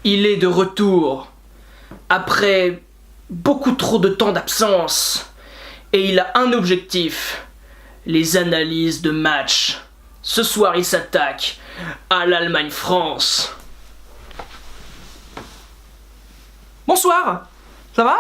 Il est de retour après beaucoup trop de temps d'absence et il a un objectif, les analyses de match. Ce soir, il s'attaque à l'Allemagne-France. Bonsoir, ça va?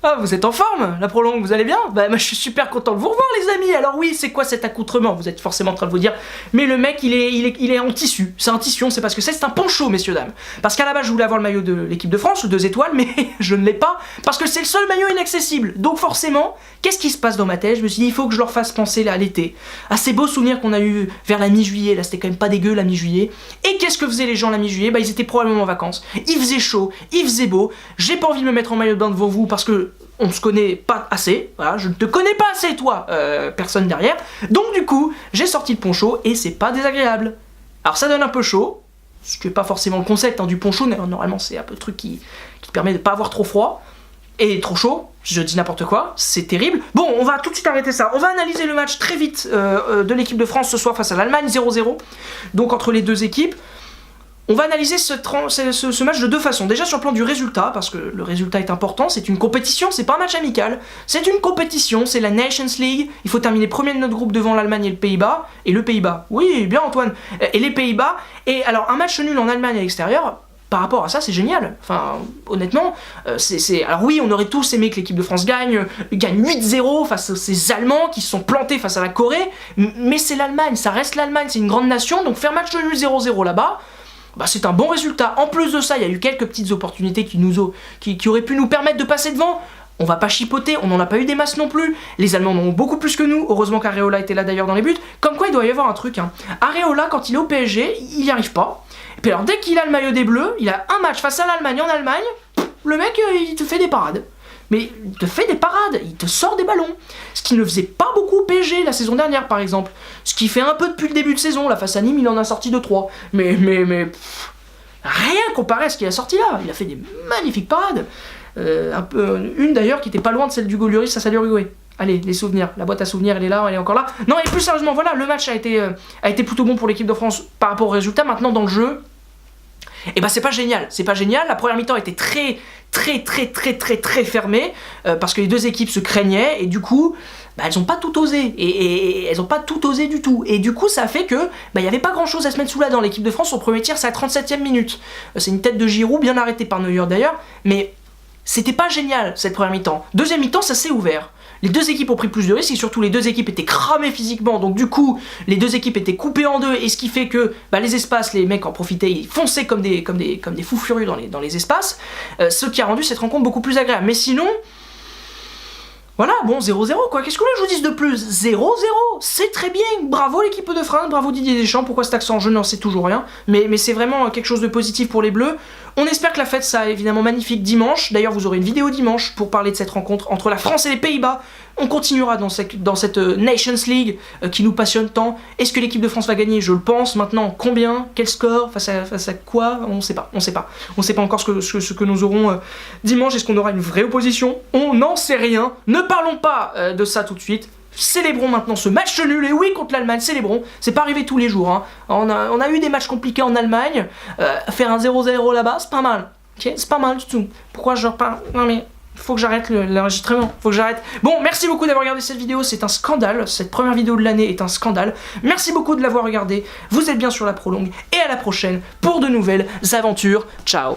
Ah, vous êtes en forme, la prolongue, vous allez bien? Bah, moi je suis super content de vous revoir les amis. Alors oui, c'est quoi cet accoutrement? Vous êtes forcément en train de vous dire, mais le mec il est en tissu. C'est un tissu, on sait pas ce que c'est un poncho, messieurs dames. Parce qu'à la base je voulais avoir le maillot de l'équipe de France, le 2 étoiles, mais je ne l'ai pas, parce que c'est le seul maillot inaccessible. Donc forcément, qu'est-ce qui se passe dans ma tête? Je me suis dit, il faut que je leur fasse penser là, à l'été, à ces beaux souvenirs qu'on a eu vers la mi-juillet. Là c'était quand même pas dégueu la mi-juillet. Et qu'est-ce que faisaient les gens la mi-juillet? Bah ils étaient probablement en vacances. Il faisait chaud, il faisait beau. J'ai pas envie de me mettre en maillot de bain devant vous parce que on se connaît pas assez, voilà, je ne te connais pas assez toi, personne derrière, donc du coup, j'ai sorti le poncho et c'est pas désagréable. Alors ça donne un peu chaud, ce qui n'est pas forcément le concept du poncho, normalement c'est un peu le truc qui permet de pas avoir trop froid, et trop chaud, je dis n'importe quoi, c'est terrible. Bon, on va tout de suite arrêter ça, on va analyser le match très vite de l'équipe de France ce soir face à l'Allemagne, 0-0, donc entre les deux équipes. On va analyser ce match de deux façons. Déjà sur le plan du résultat, parce que le résultat est important, c'est une compétition, c'est pas un match amical. C'est une compétition, c'est la Nations League. Il faut terminer premier de notre groupe devant l'Allemagne et le Pays-Bas. Et le Pays-Bas, oui, bien Antoine. Et les Pays-Bas. Et alors un match nul en Allemagne à l'extérieur, par rapport à ça, c'est génial. Enfin, honnêtement, alors oui, on aurait tous aimé que l'équipe de France gagne 8-0 face à ces Allemands qui se sont plantés face à la Corée. Mais c'est l'Allemagne, ça reste l'Allemagne, c'est une grande nation. Donc faire match nul 0-0 là-bas, bah, c'est un bon résultat. En plus de ça, il y a eu quelques petites opportunités qui auraient pu nous permettre de passer devant. On va pas chipoter, on n'en a pas eu des masses non plus. Les Allemands en ont beaucoup plus que nous. Heureusement qu'Areola était là d'ailleurs dans les buts. Comme quoi, il doit y avoir un truc. Areola, quand il est au PSG, il n'y arrive pas. Et puis alors, dès qu'il a le maillot des Bleus, il a un match face à l'Allemagne en Allemagne, le mec, il te fait des parades. Mais il te fait des parades, il te sort des ballons. Ce qui ne faisait pas beaucoup au PSG la saison dernière par exemple. Ce qui fait un peu depuis le début de saison, là face à Nîmes il en a sorti 2-3. Mais rien comparé à ce qu'il a sorti là. Il a fait des magnifiques parades. Une d'ailleurs qui était pas loin de celle du Lloris face à l'Uruguay. Allez, les souvenirs, la boîte à souvenirs elle est là, elle est encore là. Non et plus sérieusement voilà, le match a été plutôt bon pour l'équipe de France par rapport au résultat. Maintenant dans le jeu, et bah c'est pas génial, la première mi-temps était très fermée, parce que les deux équipes se craignaient, et du coup, bah, elles ont pas tout osé, et elles ont pas tout osé du tout, et du coup ça a fait que, bah il y avait pas grand chose à se mettre sous la dent. L'équipe de France, son premier tir c'est à la 37e minute, c'est une tête de Giroud, bien arrêtée par Neuer d'ailleurs, mais c'était pas génial cette première mi-temps. Deuxième mi-temps ça s'est ouvert. Les deux équipes ont pris plus de risques et surtout les deux équipes étaient cramées physiquement, donc du coup les deux équipes étaient coupées en deux, et ce qui fait que bah, les espaces, les mecs en profitaient, ils fonçaient comme des fous furieux dans les espaces, ce qui a rendu cette rencontre beaucoup plus agréable. Mais sinon, voilà, bon 0-0 quoi, qu'est-ce que là je vous dise de plus? 0-0, c'est très bien, bravo l'équipe de France, bravo Didier Deschamps. Pourquoi cet accent? Je n'en sais toujours rien, mais c'est vraiment quelque chose de positif pour les Bleus. On espère que la fête sera évidemment magnifique dimanche. D'ailleurs, vous aurez une vidéo dimanche pour parler de cette rencontre entre la France et les Pays-Bas. On continuera dans cette Nations League qui nous passionne tant. Est-ce que l'équipe de France va gagner? Je le pense. Maintenant, combien? Quel score? Face à quoi? On sait pas. On sait pas encore ce que nous aurons dimanche. Est-ce qu'on aura une vraie opposition? On n'en sait rien. Ne parlons pas de ça tout de suite. Célébrons maintenant ce match nul, et oui, contre l'Allemagne, célébrons. C'est pas arrivé tous les jours, hein. On a eu des matchs compliqués en Allemagne, faire un 0-0 là-bas, c'est pas mal. Okay, c'est pas mal du tout. Pourquoi je repars? Non mais, faut que j'arrête l'enregistrement, faut que j'arrête. Bon, merci beaucoup d'avoir regardé cette vidéo, c'est un scandale. Cette première vidéo de l'année est un scandale. Merci beaucoup de l'avoir regardé. Vous êtes bien sur la prolongue, et à la prochaine pour de nouvelles aventures. Ciao.